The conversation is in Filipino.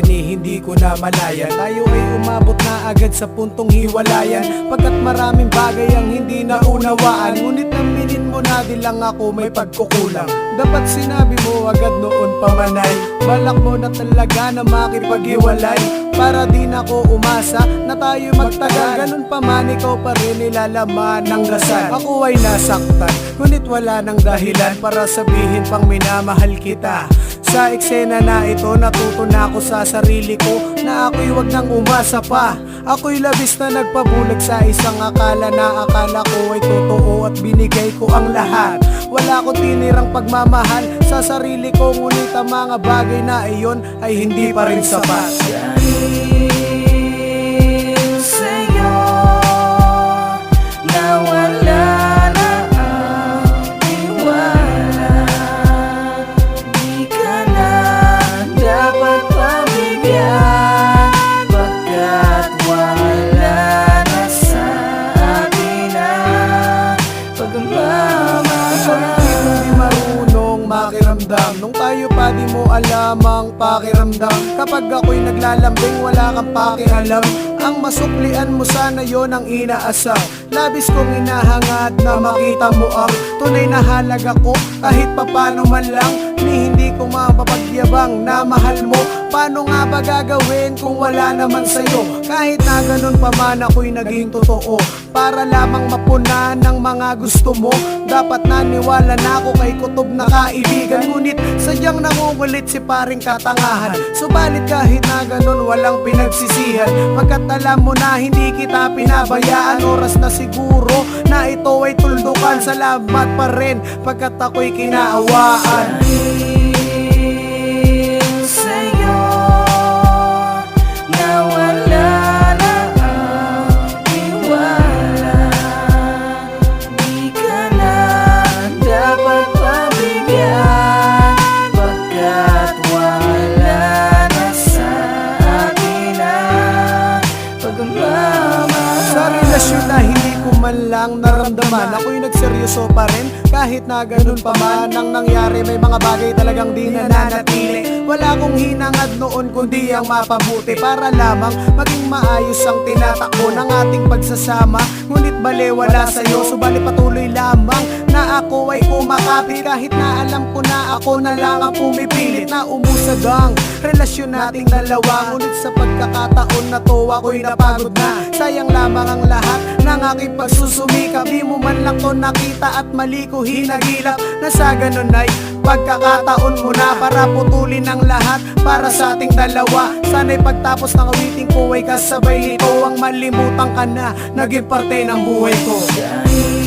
rin hindi ko na malaya. Tayo ay umabot na agad sa puntong hiwalayan, pagkat maraming bagay ang hindi naunawaan. Ngunit aminin mo na di lang ako may pagkukulang. Dapat sinabi mo agad noon pa manay, balak mo na talaga na makipaghiwalay, para di na ko umasa na tayo magtagal. Ganun pa man ikaw pa rin nilalaman ng dasal. Ako ay nasaktan, ngunit wala nang dahilan para sabihin pang minamahal kita. Sa eksena na ito, natuto na ako sa sarili ko na ako'y wag nang umasa pa. Ako'y labis na nagpabulag sa isang akala na akala ko ay totoo at binigay ko ang lahat. Wala ko tinirang pagmamahal sa sarili ko, ngunit ang mga bagay na iyon ay hindi pa rin sapat. Dahil sa'yo nawala na ang tiwala, di ka na dapat pabigyan, pagkat wala na sa akin ang pagmamahal. Hindi marunong makiramdam, nung tayo pa di mo alam ang pakiramdam. Kapag ako'y naglalambing wala kang pakialam, ang masuklian mo sana yon ang inaasam. Labis kong inahangad na makita mo ang tunay na halaga ko, kahit papano man lang. Ni hindi ko mapapagyabang na mahal mo. Paano nga ba gagawin kung wala naman sa'yo? Kahit na ganun pa man ako'y naging totoo, para lamang mapunan ng mga gusto mo. Dapat naniwala na ako kay kutob na kaibigan, ngunit sadyang nangungulit si paring katangahan. Subalit kahit na ganun walang pinagsisihan, pagkat alam mo na hindi kita pinabayaan. Oras na siguro na ito ay tuldukan. Salamat pa rin pagkat ako'y kinaawaan. Dahil sa'yo nawala na ang tiwala, di ka na dapat pabigyan, pagkat wala na sa akin ang pagmamahal. Sa relasyon na hindi ko man lang naramdaman, ako'y nagseryoso pa rin. Kahit na ganun pa man ang nangyari, may mga bagay talagang di nananatili. Wala kong hinangad noon kundi ang mapabuti, para lamang maging maayos ang tinatakbo ng ating pagsasama. Ngunit baliwala sa'yo, subalit patuloy lamang na ako ay kumakapit. Kahit na alam ko na ako na lang ang pumipilit na umusad ang relasyon nating dalawa. Ngunit sa pagkakataon na to ako'y napagod na. Sayang lamang ang lahat ng aking pagsusumikap. Di mo man lang to nakita at mali ko hinagilap, na sa ganun ay pagkakataon mo na para putulin ang lahat para sa ating dalawa. Sana'y pagtapos ng awiting ko ay kasabay nito ang malimutan ka na naging parte ng buhay ko. Dahil